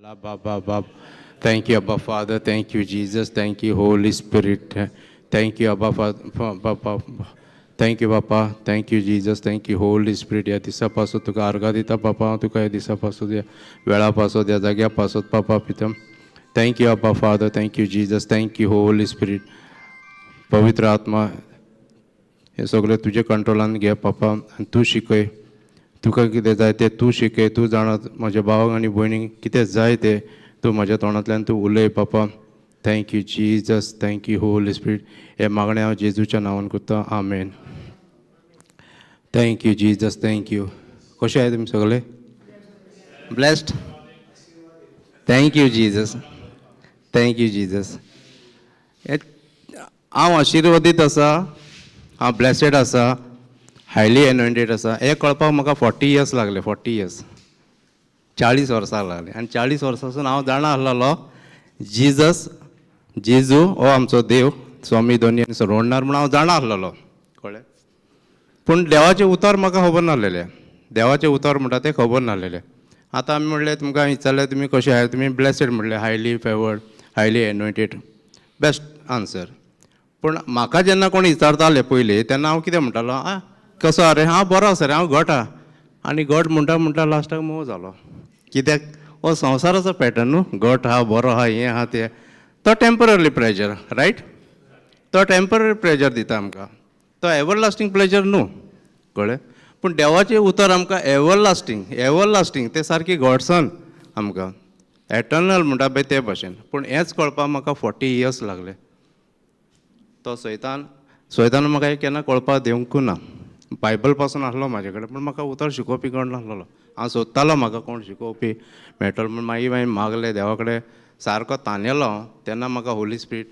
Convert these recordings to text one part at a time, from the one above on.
Bab. Thank you, Abba Father. Thank you, Jesus. Thank you, Holy Spirit. Thank you, Abba Father. Thank you, Papa. Thank you, Jesus. Thank you, Holy Spirit. या दिसापासून तुका अर्घा दिता पापा हांव तुका ह्या दिसापासून या वेळापासून या जाग्यापासून पापा पिता. Thank you, Abba Father. Thank you, Jesus. Thank you, Holy Spirit. पवित्र आत्मा हे सगळे तुझे कंट्रोलान घे पापा आनी तूं शिकय. तुका कितें जाय तें तूं शिकय. तूं जाणा म्हज्या भावाक आनी भयणीक कितें जाय तें तूं म्हज्या तोंडांतल्यान तूं उलय पापा. Thank you Jesus. Thank you Holy spirit. हे मागणें हांव जेजूच्या नांवान करता. Amen. Thank you Jesus. Thank you. कशें आहाय तुमी सगळे? Blessed. Thank you Jesus. Thank you Jesus. हांव आशिर्वादीत आसा. हांव ब्लेसेड आसा. हायली एनॉयंटेड आसा. हे कळपाक म्हाका 40 इयर्स लागले. 40 इयर्स 40 वर्सां लागले. आनी 40 वर्सांसून हांव जाणा आसलेलो जेजू हो आमचो देव स्वामी दोनी सोडणार म्हणून हांव जाणा आसलेलो. कळ्ळें? पूण देवाचें उतर म्हाका खबर नासलेलें. देवाचें उतर म्हणटा तें खबर नासलेलें. आतां आमी म्हणलें तुमकां विचारलें तुमी कशें आहाय? तुमी ब्लेसेड म्हणलें. Highly favoured, highly anointed. Best answer. पूण म्हाका जेन्ना कोण विचारताले पयलीं तेन्ना हांव कितें म्हणटालो? कसो आहा रे? हांव बरो आसा रे, हांव घट आहा. आनी घट म्हणटा म्हणटा लास्टाक मोव जालो. कित्याक? हो संवसाराचो पॅटर्न न्हू. घट आहा, बरो आहा, हें आहा तें. तो टेम्पररी प्लेजर, रायट? तो टेम्पररी प्लेजर दिता आमकां. तो एवरलास्टींग प्लेजर न्हू. कळ्ळें? पूण देवाचें उतर आमकां एवरलास्टींग तें सारकी गॉडसन आमकां एटर्नल म्हणटा पळय ते भाशेन. पूण हेंच कळपाक म्हाका 40 इयर्स लागले. तो सैतान म्हाका एक केन्ना कळपाक दिवंकूच ना. बायबल पासून आसलो म्हाजे कडेन पूण म्हाका उतर शिकोवपी कोण नासलो. हांव सोदतालो म्हाका कोण शिकोवपी मेळटलो म्हूण. मागीर हांवें मागलें देवा कडेन. सारको तांणेलो तेन्ना म्हाका होली स्पिरीट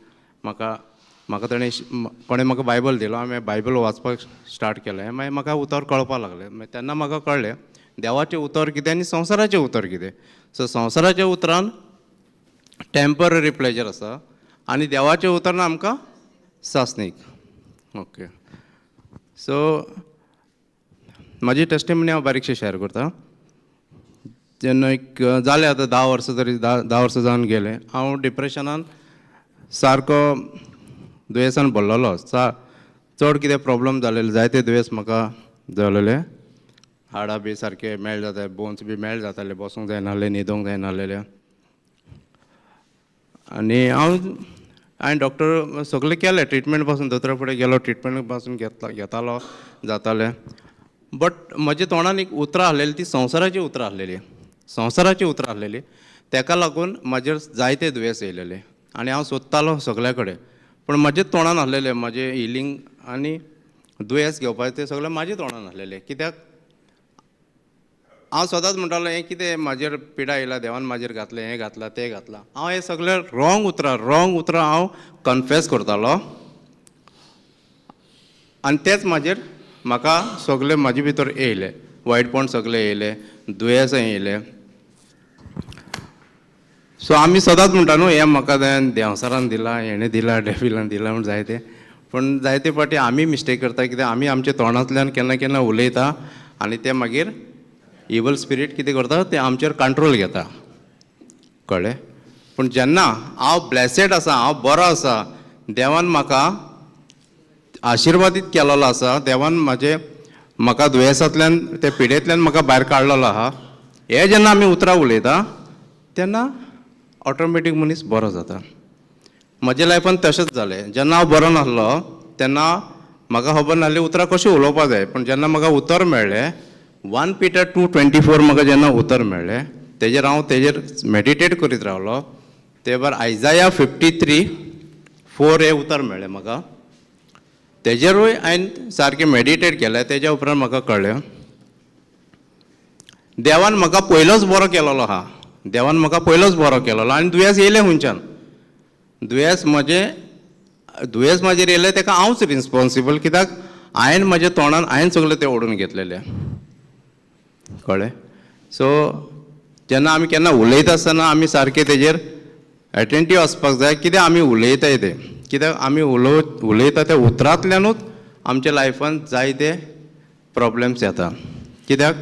म्हाका ताणें कोणें म्हाका बायबल दिलो. हांवें बायबल वाचपाक स्टार्ट केलें. मागीर म्हाका उतर कळपाक लागलें. मागीर तेन्ना म्हाका कळ्ळें देवाचें उतर कितें आनी संवसाराचें उतर कितें. सो संवसाराच्या उतरान टेम्पररी प्लेजर आसा आनी देवाचें उतरान आमकां सासणीक. ओके. सो म्हाजी टेस्टिमनी हांव बारीकशी शेअर करतां. जेन्ना एक जालें आतां 10 वर्सां तरी 10 वर्सां जावन गेले. हांव डिप्रेशनान सारको दुयेंसान भरलेलो. चड कितें प्रॉब्लम जालेले, जायते दुयेंस म्हाका जालेले. हाडां बी सारके मेळ जाताले, बोन्स बी मेळ जाताले, बसूंक जायनासलें, न्हिदूंक जायनासलें. आनी हांवें डॉक्टर सगळें केलें. ट्रिटमेंट पासून दोतोरा फुडें गेलो, ट्रिटमेंट पासून घेतालो जातालें. बट म्हज्या तोंडान एक उतरां आसलेलीं, ती संवसाराची उतरां आसलेलीं. ताका लागून म्हाजेर जायते दुयेंस येयलेले. आनी हांव सोदतालो सगल्या कडेन. पूण म्हाजेच तोंडान आसलेलें म्हाजें हिलींग आनी दुयेंस घेवपाचें तें सगळें म्हाज्या तोंडान आसलेलें. कित्याक हांव सदांच म्हणटालो हें कितें म्हाजेर पिडा येयला, देवान म्हाजेर घातलें, हें घातलां, तें घातलां. हांव हें सगळें रॉंग उतरां हांव कन्फेस करतालो. आनी तेच म्हाका सगळें म्हाजे भितर येयलें. वायटपण सगळें येयलें, दुयेंसां येयलें. सो आमी सदांच म्हणटा न्हू हें म्हाका देंवसारान दिलां, हेणें दिलां, डेविलान दिलां म्हूण जायतें. पूण जायते फावटी आमी मिस्टेक करता. कित्याक आमी आमच्या तोंडांतल्यान केन्ना केन्ना उलयता आनी तें मागीर इवल स्पिरीट कितें करता तें आमचेर कंट्रोल घेता. कळ्ळें? पूण जेन्ना हांव ब्लेसेड आसा, हांव बरो आसा, देवान म्हाका आशिर्वादीत केलेलो आसा, देवान म्हाका दुयेंसांतल्यान ते पिडेंतल्यान म्हाका भायर काडलेलो आहा. हे जेन्ना आमी उतरां उलयता तेन्ना ऑटोमॅटीक मनीस बरो जाता. म्हज्या लायफान तशेंच जालें. जेन्ना हांव बरो नासलो तेन्ना म्हाका खबर नासलें उतरां कशें उलोवपा जाय. पूण जेन्ना म्हाका उतर मेळ्ळें 1 Peter 2:24 म्हाका जेन्ना उतर मेळ्ळें तेजेर मॅडिटेट करीत रावलो. ते भायर आयजाया 53:4 हें उतर मेळ्ळें म्हाका. तेजेरूय हांवें सारकें मॅडिटेट केलें. तेज्या उपरांत म्हाका कळ्ळें देवान म्हाका पयलोच बरो केलेलो आहा. आनी दुयेंस येयलें खंयच्यान. दुयेंस म्हाजेर येयलें तेका हांवूच रिस्पॉन्सिबल. कित्याक हांवें म्हाज्या तोंडान हांवें सगळें तें ओडून घेतलेलें. कळ्ळें? सो जेन्ना आमी केन्ना उलयता आसतना आमी सारकें तेजेर एटेंटीव आसपाक जाय कितें आमी उलयताय तें. कित्याक आमी उलयता त्या उतरांतल्यानूच आमच्या लायफान जायते प्रॉब्लेम्स येता. कित्याक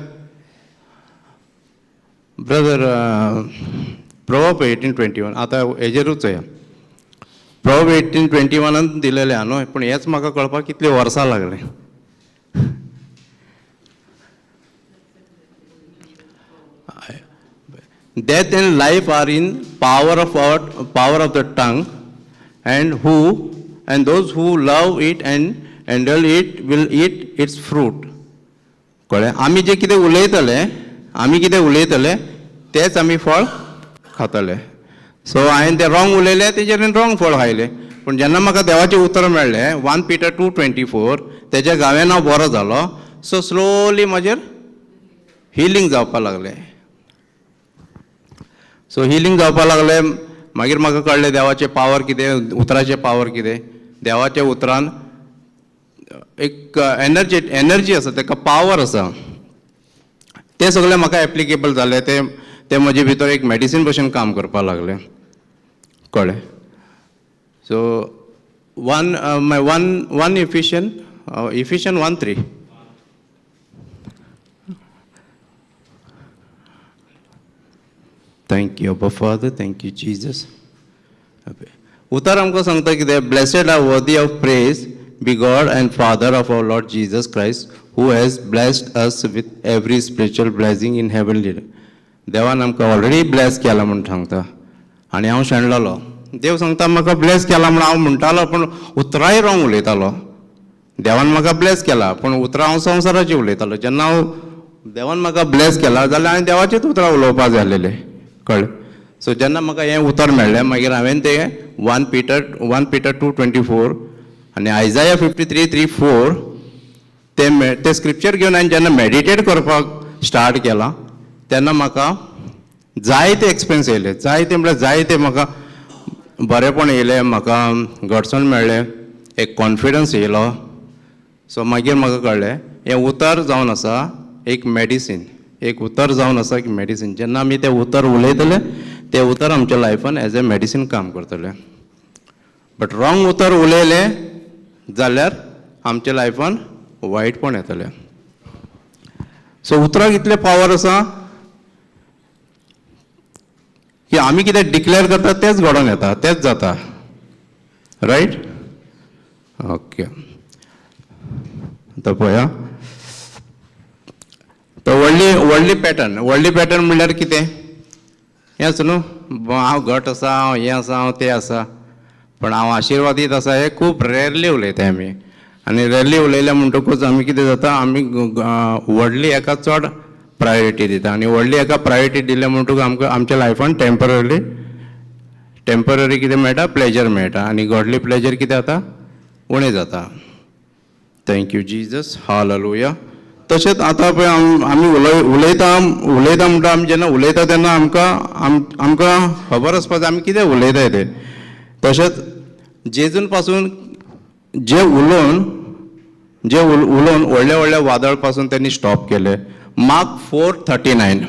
ब्रदर प्रोवर्ब 18:21 आतां हेजेरूच या प्रोवर्ब 18:21 दिलेलें आहा न्हय, पूण हेच म्हाका कळपाक कितली वर्सां लागले. Death and life are in power of the tongue, and those who love it and handle it will eat its fruit. कळ्ळें? आमी जे कितें उलयतले तेच आमी फळ खातले. सो हांवें तें रॉंग उलयलें तेजेर रॉंग फळ खायलें. पूण जेन्ना म्हाका देवाचें उतर मेळ्ळें 1 Peter 2:24 तेज्या गांवेन हांव बरो जालो. सो स्लोली म्हाजेर हिलींग जावपाक लागलें. सो हिलींग जावपाक लागलें. मागीर म्हाका कळ्ळें देवाचें पावर कितें, उतराचें पावर कितें. देवाच्या उतरान एक एनर्जी आसा, ताका पावर आसा. तें सगळें म्हाका एप्लिकेबल जालें. तें म्हजे भितर एक मेडिसीन भशेन काम करपाक लागलें. कळ्ळें? So one Ephesians 1:3. Thank you father, thank you Jesus. उतर आमकां सांगता कितें, blessed are worthy of praise be God and father of our lord Jesus Christ who has blessed us with every spiritual blessing in heavenly. देवान आमकां already bless केला म्हूण सांगता. आनी हांव शेणलेलो. देव सांगता म्हाका ब्लेस केला म्हूण हांव म्हणटालो, पूण उतराय रॉंग उलयतालो. देवान म्हाका ब्लेस केला पूण उतरां हांव संवसाराची उलयतालो. जेन्ना हांव देवान म्हाका ब्लेस केला जाल्यार हांवें देवाचेच उतरां उलोवपाक जाय आसलेलें. कळ्ळें? सो जेन्ना म्हाका हें उतर मेळ्ळें मागीर हांवें तें 1 Peter 2:24 आनी आयजाया 53:3-4 ते स्क्रिप्चर घेवन हांवें जेन्ना मेडिटेट करपाक स्टार्ट केलां तेन्ना म्हाका जायते एक्सपिरियन्स येयले. जायते म्हळ्यार जायते म्हाका बरेपण येयलें, म्हाका घडसण मेळ्ळें, एक कॉन्फिडन्स येयलो. सो मागीर म्हाका कळ्ळें हें उतर जावन आसा एक मेडिसीन. एक उतर जावन आसा की मेडिसीन. जेन्ना आमी तें उतर उलयतले तें उतर आमच्या लायफान एज ए मेडिसीन काम करतलें. बट रॉंग उतर उलयलें जाल्यार आमच्या लायफान वायटपण येतलें. सो उतराक इतलें पावर आसा की आमी कितें डिक्लेअर करता तेंच घडोवन येता, तेंच जाता. रायट? ओके. आतां पळया तो व्हडली पॅटर्न म्हणल्यार कितें हेंच न्हू. हांव घट आसा, हांव हें आसा, हांव तें आसा. पण हांव आशिर्वादीत आसा हें खूब रेरली उलयताय आमी. आनी रेरली उलयल्या म्हणटकूच आमी कितें जाता, आमी व्हडली हेका चड प्रायोरिटी दिता. आनी व्हडली हेका प्रायोरिटी दिल्या म्हणटकूच आमकां आमच्या लायफान टेम्पररी कितें मेळटा, प्लेजर मेळटा. आनी गॉडली प्लेजर कितें जाता, उणें जाता. Thank you Jesus. हालेलुया. तशेंच आतां पळय आमी उलयता म्हणटा आमी जेन्ना उलयता तेन्ना आमकां खबर आसपा जाय आमी कितें उलयताय तें. तशेंच जेजून पासून जे उलोवन व्हडल्या वादळ पासून त्यांनी स्टॉप केले. मार्क 4:39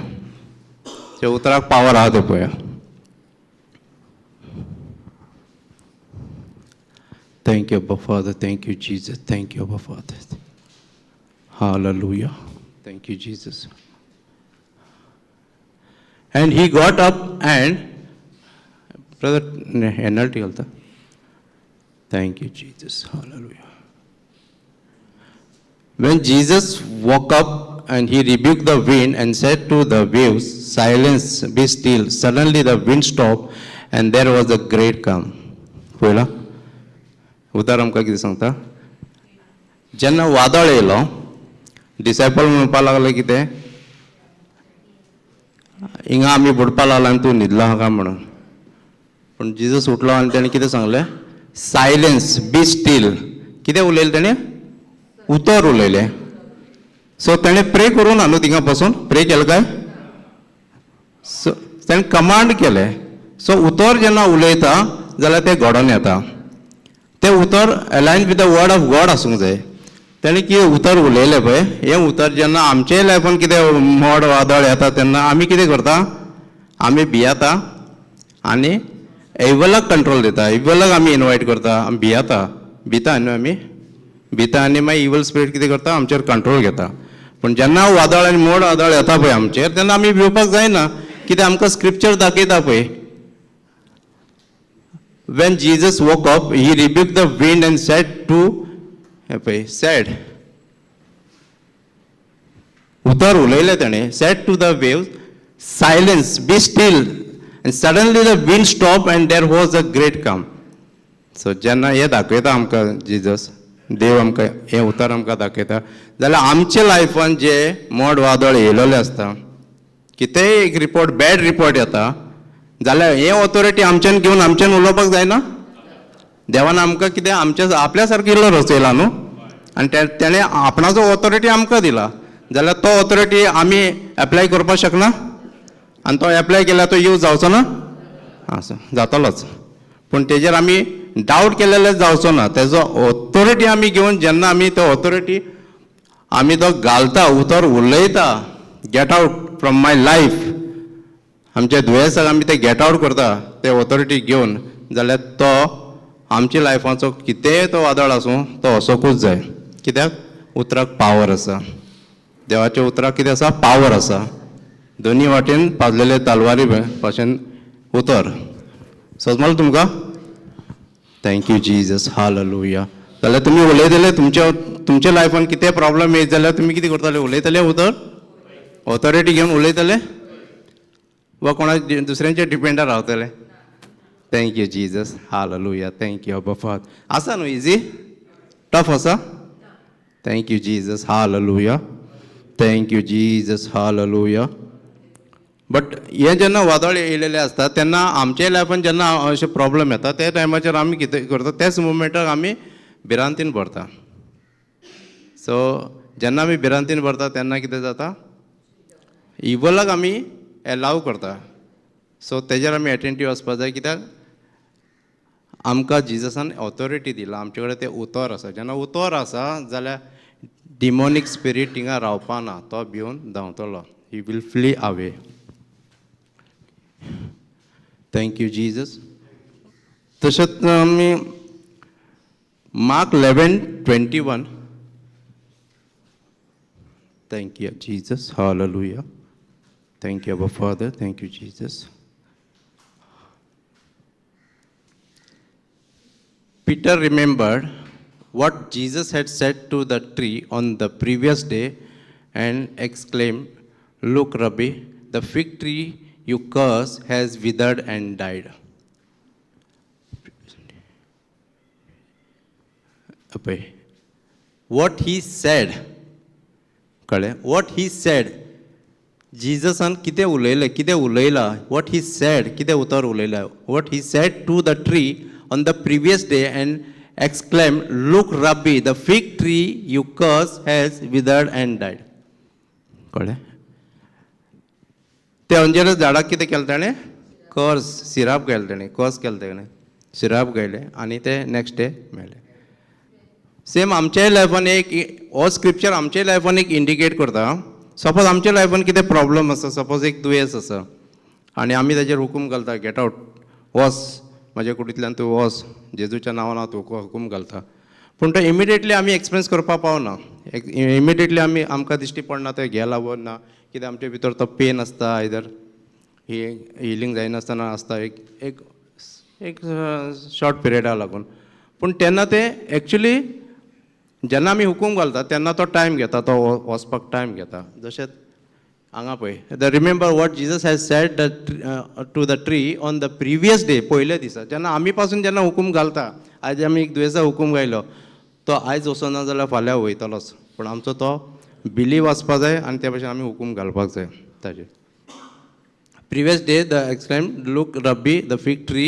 ते उतराक पावर आहा ते पळया. Thank you father, thank you Jesus, thank you father. Hallelujah. Thank you, Jesus. And he got up and, brother, NLT alta. Thank you, Jesus. Hallelujah. When Jesus woke up and he rebuked the wind and said to the waves, "Silence, be still." Suddenly the wind stopped and there was a great calm. पळयला? उतर आमकां कितें सांगता? जेन्ना वादळ येयलो disciple म्हणपाक लागले कितें, हिंगा आमी बुडपाक लागला आनी तूं न्हिदलो आहा काय म्हणून. पूण जिजस उठलो आनी तेणें कितें सांगलें, सायलेन्स, बी स्टील. कितें उलयलें तेणें? उतर उलयलें. सो तेणें प्रे करूं ना न्हू थिंगा बसून, प्रे केलें काय? सो तेणें कमांड केलें. सो उतर जेन्ना उलयता जाल्यार तें घडोवन येता. तें उतर aligned with the word of God आसूंक जाय. तेणें कितें उतर उलयलें पळय, हें उतर जेन्ना आमचेय लायफान कितें मोड वादळ येता तेन्ना आमी कितें करता, आमी भियेता आनी एवलाक कंट्रोल दिता. इवलाक आमी इनवायट करता, आमी भिता न्हू आमी भिता आनी मागीर इवल स्पिरीट कितें करता, आमचेर कंट्रोल घेता. पूण जेन्ना वादळ आनी मोड वादळ येता पळय आमचेर तेन्ना आमी भिवपाक जायना कितें आमकां स्क्रिप्चर दाखयता पळय, when Jesus woke up, he rebuked the wind and said to, said, उतर उलयलें ताणें, said to the waves, silence, be still, and suddenly the wind stopped and there was a great calm. So जेन्ना हें दाखयता आमकां Jesus, देव आमकां हें उतर आमकां दाखयता, जाल्यार आमच्या लायफान जे मोड वादळ येयलेलें आसता, कितेंय एक रिपोर्ट, बॅड रिपोर्ट येता, जाल्यार हे ऑथॉरिटी आमच्यान घेवन आमच्यान उलोवपाक जायना. देवान आमकां कितें आमच्या आपल्या सारको इल्लो रचयला न्हू, आनी तेणें आपणाचो ऑथॉरिटी आमकां दिला, जाल्यार तो ऑथॉरिटी आमी एप्लाय करपाक शकना, आनी तो एप्लाय केल्यार तो यूज जावचो ना, जातलोच. पूण तेजेर आमी डावट केलेले जावचो ना. तेजो ऑथॉरिटी आमी घेवन जेन्ना आमी तो ऑथॉरिटी आमी तो घालता, उतर उलयता, get out from my life, आमच्या दुयेंसाक आमी ते गेट आवट करता ते ऑथॉरिटी घेवन, जाल्यार तो आमच्या लायफाचो कितेंय तो वादळ आसूं तो वसोंकूच जाय. कित्याक उतराक पावर आसा. देवाच्या उतराक कितें आसा? पावर आसा. दोनी वाटेन पाजलेले तलवारी भाशेन उतर. समजलें तुमकां? Thank you Jesus, hallelujah. जाल्यार तुमी उलयतले तुमच्या लायफान कितें प्रॉब्लम येयत जाल्यार तुमी कितें करतले? उलयतले उतर? ऑथॉरिटी घेवन उलयतले वा कोणा दुसऱ्यांचेर डिपेंडार रावतले? Thank you Jesus, hallelujah. थँक्यू अब्बा फादर. आसा न्हू इजी? टफ आसा? Thank you Jesus, hallelujah. Thank you Jesus, hallelujah. But हे जेन्ना वादळ येयलेले आसता तेन्ना आमच्या लायफान जेन्ना अशे प्रॉब्लेम येता त्या टायमाचेर आमी कितें करता, त्याच मुमेंटाक आमी भिरांतीन भरता. सो जेन्ना आमी भिरांतीन भरता तेन्ना कितें जाता? इवलाक आमी एलाव करता. सो तेजेर आमी एटेंटीव आसपाक जाय. कित्याक आमकां जिजसान ऑथॉरिटी दिला, आमचे कडेन तें उतर आसा. जेन्ना उतर आसा जाल्यार डिमोनीक स्पिरीट थिंगा रावपाना, तो भिवन धांवतलो. He will flee away. Thank you Jesus. तशेंच आमी Mark 11:21. Thank you Jesus, hallelujah. Thank you, Abba Father. Thank you, Jesus. Peter remembered what Jesus had said to the tree on the previous day and exclaimed, "Look, Rabbi, the fig tree you cursed has withered and died." What he said, what he said, जिजसान कितें उलयलें, कितें उलयलां, what he said, कितें उतर उलयलां, what he said to the tree on the previous day and exclaim, look rabbi, the fig tree you curse has withered and died. कळ्ळें? ते अंजेरस झाडाक कितें केलें ताणें? कर्स, सिराप घायलें ताणें, कर्स केलें ताणें, सिराप घायलें आनी ते नेक्स्ट डे मेळ्ळे. सेम आमच्याय लायफान एक हो स्क्रिप्चर आमच्या लायफान एक इंडिकेट करता. सपोज आमच्या लायफान कितें प्रॉब्लम आसा, सपोज एक दुयेंस आसा आनी आमी ताचेर हुकूम घालता, गेट आवट, वच म्हाज्या कुडींतल्यान तूं वच, जेजूच्या नांवान हांव तुका हुकूम घालता. पूण तो इमिडिएटली आमी एक्सपिरियन्स करपाक पावना. इमिडिएटली आमकां दिश्टी पडना तें घे लागून ना, कित्याक आमचे भितर तो पेन आसता, आयदर ही हिलींग जायनासतना आसता एक शॉर्ट पिरियडा लागून. पूण तेन्ना ते एक्चुली जेन्ना आमी हुकूम घालता तेन्ना तो टायम घेता, तो वचपाक टायम घेता. जशें हांगा पळय, remember what Jesus has said to the tree on the previous day, पयल्या दिसा. जेन्ना आमी पासून जेन्ना हुकूम घालता, आयज आमी एक दुयेंसा हुकूम घायलो, तो आयज वचना जाल्यार फाल्यां वयतलोच. पूण आमचो तो बिलीव आसपाक जाय आनी त्या भाशेन आमी हुकूम घालपाक जाय ताजेर. Previous day the exclaim, look rabbi, the fig tree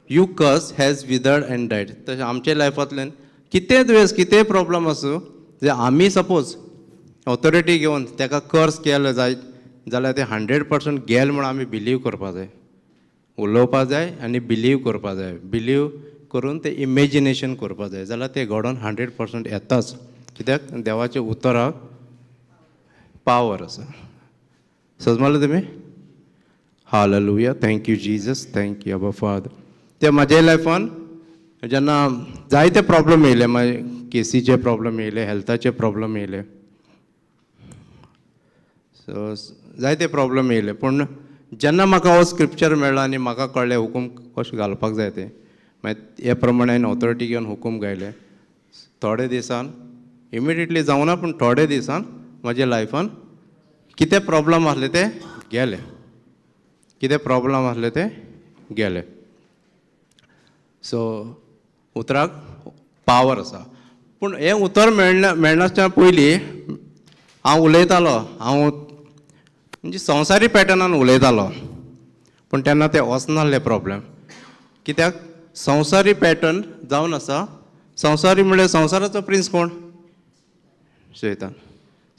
you curse has withered and died. तशें आमच्या लायफांतल्यान कितें दुयेंस, कितेंय प्रॉब्लम आसूं, जे आमी सपोज ऑथॉरिटी घेवन ताका कर्स केले जाय जाल्यार ते 100% गेल म्हूण आमी बिलीव करपा जाय, उलोवपाक जाय आनी बिलीव करपा जाय. बिलीव करून ते इमेजिनेशन करपा जाय, जाल्यार ते घडोवन 100% येताच. कित्याक देवाच्या उतराक पावर आसा. समजलें तुमी? हालेलुया. थँक्यू जीजस, थँक्यू अब्बा फादर. ते म्हाज्या लायफान जेन्ना जायते प्रॉब्लेम येयले, मागीर केसीचे प्रॉब्लेम येयले, हेल्थाचे प्रॉब्लेम येयले, सो जायते प्रॉब्लेम येयले. पूण जेन्ना म्हाका हो स्क्रिप्चर मेळ्ळो आनी म्हाका कळ्ळें हुकूम कशें घालपाक जाय तें, मागीर हे प्रमाणे हांवें ऑथॉरिटी घेवन हुकूम गायले. थोडे दिसान इमिडिएटली जावना, पूण थोडे दिसान म्हज्या लायफान कितें प्रॉब्लम आसले ते गेले. कितें प्रॉब्लम आसले ते गेले. सो उतराक पावर आसा. पूण हें उतर मेळनासतना पयलीं हांव उलयतालो, हांव म्हणजे संवसारी पॅटर्नान उलयतालो, पूण तेन्ना तें वचनासलें प्रॉब्लेम. कित्याक संवसारी पॅटर्न जावन आसा. संवसारी म्हणल्यार संवसाराचो प्रिन्स कोण? शैतान.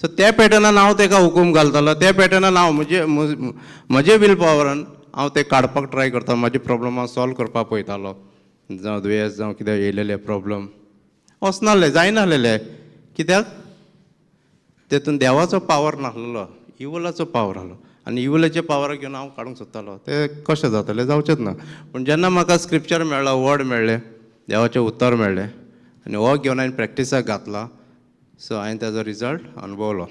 सो त्या पॅटर्नान हांव ताका हुकूम घालतालो, त्या पॅटर्नान हांव म्हजे वील पावरान हांव तें काडपाक ट्राय करतालो, म्हाजे प्रॉब्लम हांव सॉल्व करपाक पळयतालो. जावं दुयेंस जावं कितें येयलेले प्रॉब्लम वचनासले, जायनासलेले. कित्याक तेतून देवाचो पावर नासलेलो, इवलाचो पावर आसलो. आनी इवलाचे पावर घेवन हांव काडूंक सोदतालो. ते कशें जातलें? जावचेंच ना. पूण जेन्ना म्हाका स्क्रिप्चर मेळ्ळो, वर्ड मेळ्ळें, देवाचें उतर मेळ्ळें, आनी हो घेवन हांवें प्रॅक्टिसाक घातला. सो हांवें ताजो रिजल्ट अनुभवलो.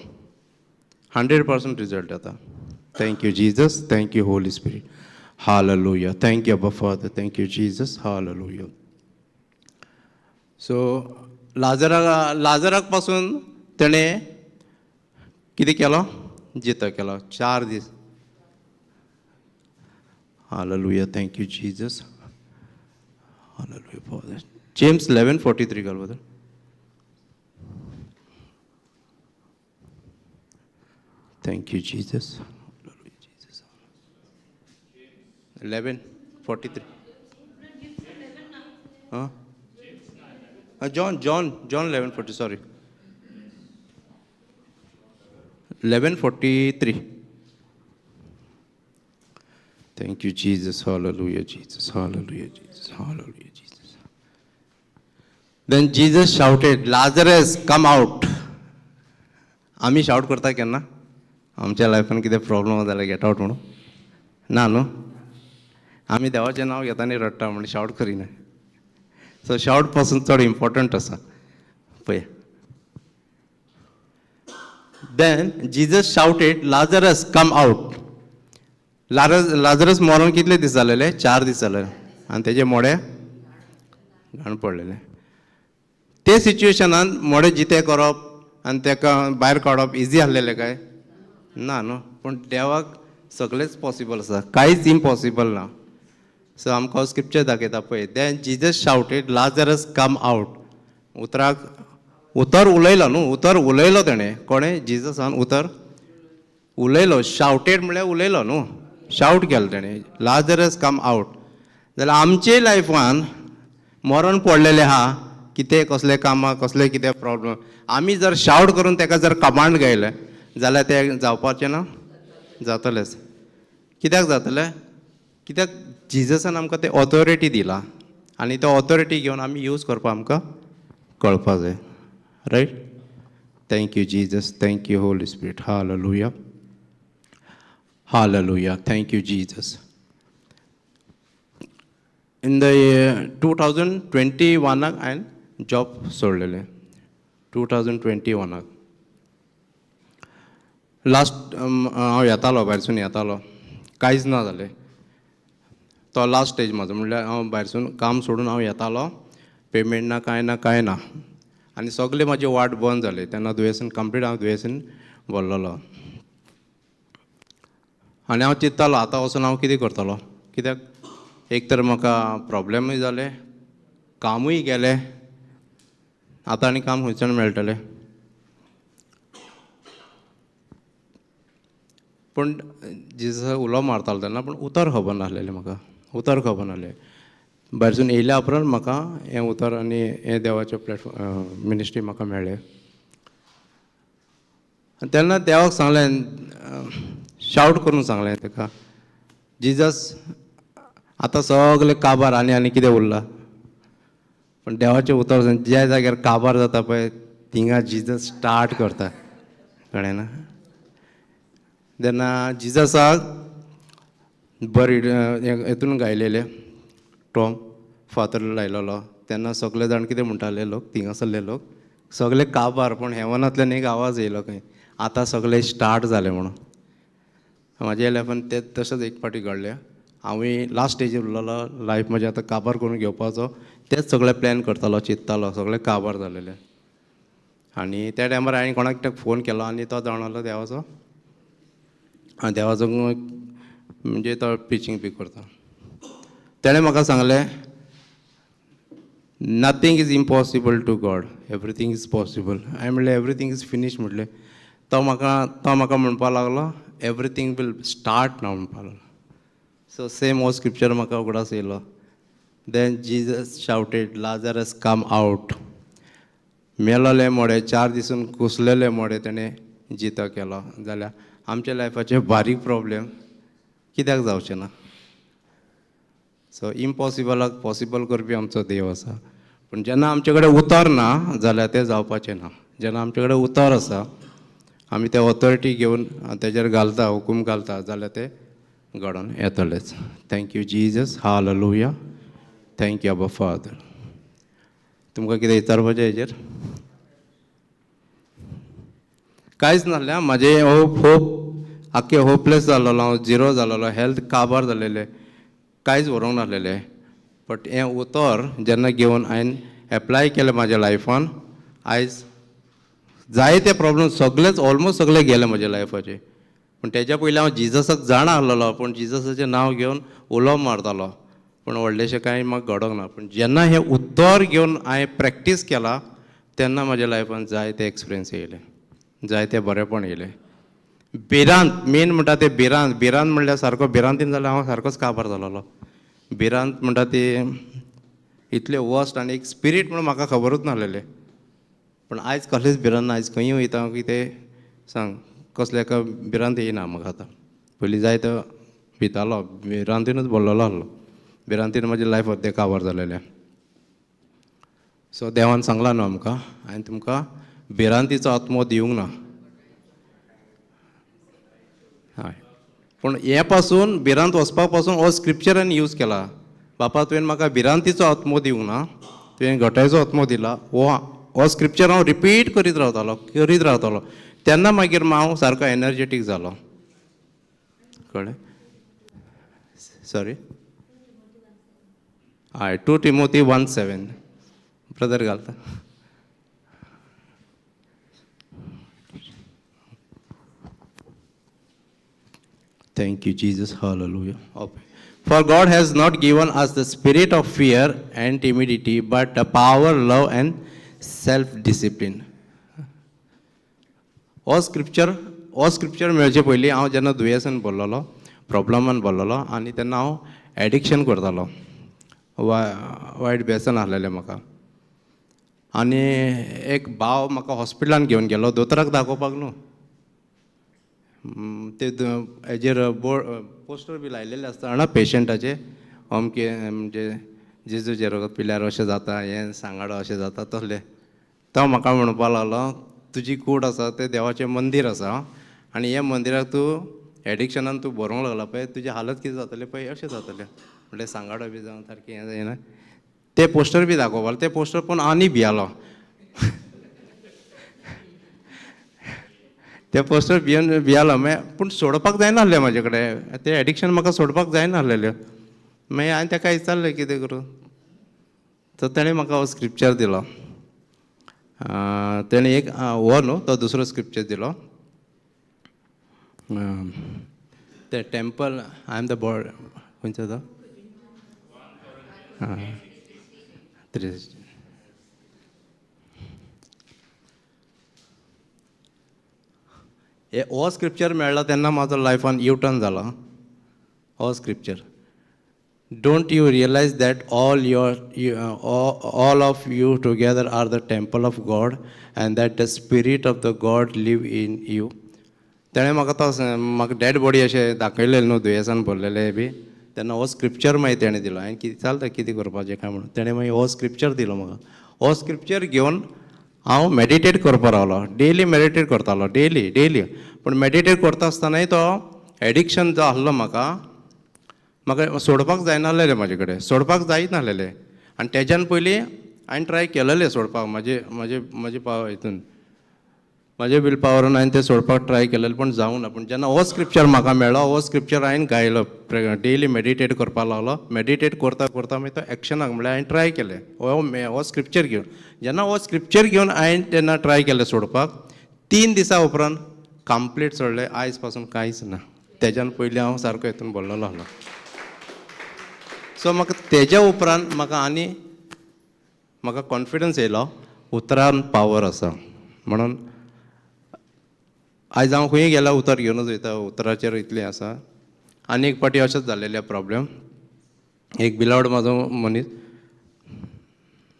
100% रिजल्ट येता. Thank you Jesus, thank you Holy spirit. Hallelujah. Thank you Abba father, thank you Jesus. Hallelujah. So लाजराक पासून तेणें कितें केलो? जितो केलो. 4 दीस. Hallelujah. Thank you Jesus. Hallelujah father. James 11:43 घाल बदल. 'Thank you, Jesus. Hallelujah, Jesus. 11:43. John 11:40. Sorry. 11:43. Thank you, Jesus. Hallelujah, Jesus. Hallelujah, Jesus. Hallelujah, Jesus. Then Jesus shouted, Lazarus, come out. आम्ही शाउट करता केन्ना आमच्या लायफान कितें प्रॉब्लम जाल्यार get out म्हणून ना न्हू. आमी देवाचें नांव घेता आनी रडटा म्हण शाउट करिना. सो शाउट पासून चड इम्पॉर्टंट आसा पळय. Then Jesus shouted, Lazarus come out. Lazarus मरोन कितले दीस जालेले? 4 दीस जालेले. आनी तेजे मोडे घाण पडलेले. ते सिच्युएशनान मोडे जिते करप आनी ताका भायर काडप इजी आसलेलें काय? ना न्हू. पूण देवाक सगळेंच पॉसिबल आसा, कांयच इम्पॉसिबल ना. सो आमकां स्क्रिप्चर दाखयता पळय. Then Jesus shouted, Lazarus come out. उतर उलयलो न्हू. उतर उलयलो तेणें. कोणें? जिजसान उतर उलयलो. शाउटेड म्हळ्यार उलयलो न्हू. शाउट केलो तेणें, लाजरस कम आउट. जाल्यार आमचे लायफान मरण पडलेलें आहा. कितें कसले कामां, कसले कितें प्रॉब्लम, आमी जर शाउट करून ताका जर कमांड गायले जाल्यार तें जावपाचें ना? जातलेंच. कित्याक जातलें? कित्याक जिजसान आमकां तें ऑथॉरिटी दिला आनी तो ऑथॉरिटी घेवन आमी यूज करपाक आमकां कळपाक जाय. Right. Thank you Jesus. Thank you Holy spirit. Hallelujah. Hallelujah. Thank you Jesus. In the 2021 हांवें जॉब सोडलेलें. 2021 लास्ट हांव येतालो भायरसून येतालो, कांयच ना जालें. तो लास्ट स्टेज म्हाजो. म्हणल्यार हांव भायरसून काम सोडून हांव येतालो, पेमेंट ना, कांय ना, कांय ना. आनी सगळे म्हाजे वाट बंद जाले. तेन्ना दुयेंसान कंप्लीट हांव दुयेंसान भरलेलो. आनी हांव चिंत्तालो आतां वचून हांव कितें करतलो. कित्याक एक तर म्हाका प्रॉब्लेमूय जाले, कामूय गेलें. आतां आनी काम खंयच्यान मेळटलें. पूण जिजस उलो मारतालो तेन्ना, पूण उतर खबर नासलेलें म्हाका. उतर खबर नासलें. भायरसून येयल्या उपरांत म्हाका हें उतर आनी हें देवाचें प्लॅटफॉर्म मिनिस्ट्री म्हाका मेळ्ळें. तेन्ना देवाक सांगलें, शाउट करून सांगलें ताका, जिजस आतां सगलें काबार, आनी कितें उरलां. पण देवाचें उतर ज्या जाग्यार काबार जाता पळय थिंगा जिजस स्टार्ट करता. कळ्ळें ना. जेन्ना जिजसाक बरी हेतून गायलेलें टॉम फादर लायलोलो तेन्ना सगळे जाण कितें म्हणटाले लोक, थिंगासरले लोक सगळे काबार, पूण हेवनांतल्यान एक आवाज येयलो खंय, आतां सगळें स्टार्ट जालें म्हणून. म्हाज्या लायफान ते तशेंच एक फावटी घडलें. हांवूय लास्ट स्टेजीर उरलोलो लायफ म्हजें आतां काबार करून घेवपाचो. तेच सगळे प्लॅन करतालो, चिंत्तालो, सगळें काबार जालेलें. आनी त्या टायमार हांवें कोणाक एकट्याक फोन केलो आनी तो जाणालो देवाचो. देवाचो म्हणजे तो प्रिचींग बी करता. तेणें म्हाका सांगलें, nothing is impossible to God, everything is possible. हांवें म्हणलें एवरीथींग इज फिनीश म्हटलें. तो म्हाका म्हणपा लागलो एवरीथींग वील स्टार्ट नाव म्हणपा लागलो. सो सेम हो स्क्रिप्चर म्हाका उगडास येयलो. Then Jesus shouted Lazarus come out. मेलोले मोडे 4 दिसून कुसलेले मोडे तेणें जितो केलो. जाल्यार आमच्या लायफाचे बारीक प्रॉब्लेम कित्याक जावचे ना. सो इम्पॉसिबलाक पॉसिबल करपी आमचो देव आसा. पूण जेन्ना आमचे कडेन उतर ना जाल्यार तें जावपाचें ना. जेन्ना आमचे कडेन उतर आसा, आमी ते ऑथॉरिटी घेवन तेजेर घालता, हुकूम घालता, जाल्यार ते घडोवन येतलेच. Thank you Jesus, hallelujah. Thank you Abba father. तुमकां कितें विचारपाचें हेजेर? कांयच नासलें. म्हाजें होप आख्खें होपलेस जालोलो, हांव झिरो जालोलो, हेल्थ काबार जालेलें, कांयच व्हरूंक नासलेलें. बट हें उतर जेन्ना घेवन हांवें एप्लाय केलें म्हाज्या लायफान, आयज जायते प्रॉब्लेम सगळेच ऑलमोस्ट सगळे गेले म्हज्या लायफाचे. पूण तेज्या पयलीं हांव जिजसाक जाणा आसलोलो, पूण जिजसाचें नांव घेवन उलोवप मारतालो, पूण व्हडलेशें कांय म्हाका घडोंक ना. पूण जेन्ना हें उतर घेवन हांवें प्रॅक्टीस केला तेन्ना म्हज्या लायफान जायते एक्सपिरियन्स येयले, जायते बरेपण येयलें. भिरांत मेन म्हणटा तें भिरांत म्हणल्यार सारको भिरांतीन जाल्यार हांव सारकोच काबार जालोलो. भिरांत म्हणटा ती इतलें वर्स्ट आनी एक स्पिरीट म्हणून म्हाका खबरूच नासलेलें. पूण आयज कसलेंच भिरांत ना. आयज खंयूय वयता हांव कितें सांग कसले एका भिरांत येयना म्हाका आतां. पयलीं जायतो भितालो, भिरांतीनूच भरलेलो आहलो. भिरांतीन म्हजें लायफ अर्दें काबार जालेलें. सो देवान सांगलां न्हू आमकां, हांवें तुमकां भिरांतीचो आत्मो दिवंक ना. हय, पूण हे पासून भिरांत वचपा पासून हो स्क्रिप्चर हांवें यूज केला. बापा तुवें म्हाका भिरांतीचो आत्मो दिवंक ना, तुवें घटायचो आत्मो दिला. हो स्क्रिप्चर हांव रिपीट करीत रावतालो. तेन्ना मागीर हांव सारको एनर्जेटीक जालो. कळ्ळें? सॉरी, हय 2 Timothy 1:7 ब्रदर घालता. Thank you, Jesus. Hallelujah. Okay. For God has not given us the spirit of fear and timidity, but the power, love, and self-discipline. हो स्क्रिप्चर मेळचे पयलीं हांव जेन्ना दुयेंसान भरलोलो, प्रॉब्लमान भरलोलो, आनी तेन्ना हांव एडिक्शन करतालो. वायट व्यसन आहलेलें म्हाका. आनी एक भाव म्हाका हॉस्पिटलान घेवन गेलो दोतोराक दाखोवपाक न्हू. ते हेजेर पोस्टर बी लायलेले आसता जाणा पेशंटाचे, अमके म्हणजे जेजूचे रगत पिल्यार अशें जाता, हें सांगाडो अशें जाता तसलें. तो म्हाका म्हणपा लागलो तुजी कूड आसा तें देवाचें मंदीर आसा, आनी हे मंदिराक तूं एडिक्शनान तूं भरोंक लागला पळय, तुजी हालत कितें जातलें पळय अशें जातलें. म्हणलें सांगाडो बी जावन सारकें हें जायना. ते पोस्टर बी दाखोवपाक, ते पोस्टर पळोवन आनी भियालो. ते पोस्टर भियालो पूण सोडपाक जायना आहलें म्हाजे कडेन. तें एडिक्शन म्हाका सोडपाक जायना आहलेलें. मागीर हांवें ताका विचारलें कितें करूं. तर ताणें म्हाका हो स्क्रिप्चर दिलो. ताणें एक हो न्हू तो दुसरो स्क्रिप्चर दिलो. ते temple I am the body खंयचो तो हो स्क्रिप्चर मेळ्ळो तेन्ना म्हाजो लायफान टर्न जाला. हो scripture, don't you realize that all of you together are the temple of God and that the spirit of the God live in you. तेणें म्हाका डॅड बॉडी अशें दाखयलेलें न्हू दुयेंसान भरलेलें बी. तेन्ना हो स्क्रिप्चर मागीर तेणें दिलो. हांवें कितें चलता कितें करपाचें काय म्हणून तेणें मागीर हो स्क्रिप्चर दिलो म्हाका. हो स्क्रिप्चर घेवन हांव मेडिटेट करपाक रावलो. डेली मेडिटेट करतालो, डेली. पूण मेडिटेट करता आसतनाय तो एडिक्शन जो आहलो म्हाका सोडपाक जायनासलेलें म्हाजे कडेन, सोडपाक जायत नासलेलें. आनी तेज्यान पयलीं हांवें ट्राय केलेलें सोडपाक म्हाजे हितून. म्हाजे विल पावरान हांवें तें सोडपाक ट्राय केलेलें पण जावं ना. पूण जेन्ना हो स्क्रिप्चर म्हाका मेळ्ळो, हो स्क्रिप्चर हांवें गायलो, डेली मेडिटेट करपाक लागलो. मेडिटेट करता करता मागीर तो एक्शनाक म्हळ्यार हांवें ट्राय केलें हो स्क्रिप्चर घेवन. जेन्ना हो स्क्रिप्चर घेवन हांवें तेन्ना ट्राय केलें सोडपाक, 3 दिसां उपरांत कंप्लीट सोडलें. आयज पासून कांयच ना. तेज्यान पयलीं हांव सारको हितून बोल्लोलो आहलो. सो म्हाका तेज्या उपरांत म्हाका कॉन्फिडन्स येयलो उतरान पावर आसा म्हणून. आयज हांव खंय गेल्यार उतर घेवनूच वयता. उतराचेर इतलें आसा. आनी एक पाटी अशेंच जाल्लेलें प्रॉब्लेम. एक बिलावड म्हाजो मनीस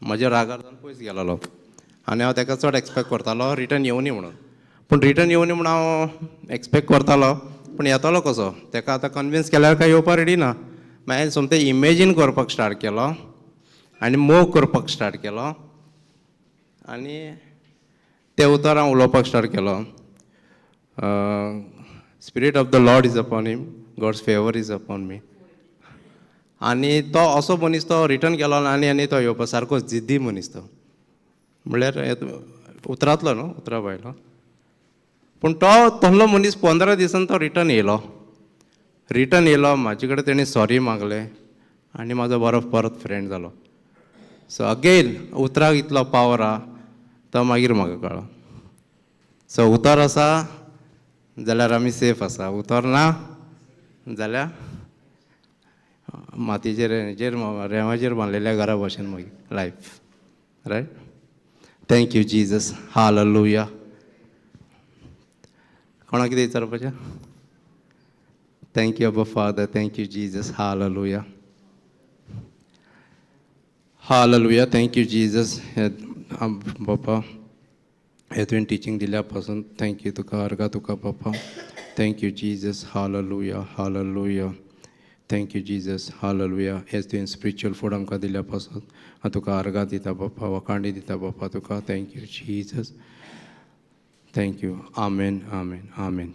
म्हज्या रागार जावन पयस गेलोलो आनी हांव ताका चड एक्सपेक्ट करतालो रिटर्न येवनी म्हणून. पूण रिटर्न येवनी म्हणून हांव एक्सपेक्ट करतालो पूण येतलो कसो. ताका आतां कन्विन्स केल्यार काय येवपाक रेडी ना. मागीर हांवें सोमतें इमेजीन करपाक स्टार्ट केलो आनी मोग करपाक स्टार्ट केलो आनी ते उतर हांव उलोवपाक स्टार्ट केलो. Spirit of the Lord is upon him, God's favour is upon me. आनी तो असो मनीस तो रिटर्न गेलो आनी तो येवपा सारको जिद्दी मनीस तो. म्हणल्यार उतरांतलो न्हू, उतरा भायलो. पूण तो तसलो मनीस 15 दिसान तो रिटर्न येयलो. म्हाजे कडेन तेणें सॉरी मागलें आनी म्हाजो बरो परत फ्रेंड जालो. सो अगेन उतराक इतलो पावर आहा तो मागीर म्हाका कळ्ळो. सो उतर आसा जाल्यार आमी सेफ आसा. उतर ना जाल्यार मातयेचेर रेंवाचेर बांदलेल्या घरा भशेन मागीर life. Right. Thank you Jesus. Hallelujah. कोणाक कितें विचारपाचें? थँक यू अबा father. Thank you Jesus. Hallelujah. Hallelujah. Thank you Jesus. बापा हे तुवें टिचींग दिल्या पासून थँक यू तुका, अर्गा तुका बापा. Thank you Jesus. Hallelujah. Hallelujah. Thank you Jesus. Hallelujah. हेच तुवें स्पिरिच्युअल फूड आमकां दिल्या पासून हांव तुका अर्गा दिता बापा, वखाणी दिता बापा तुका. Thank you Jesus. Thank you. Amen. Amen. Amen.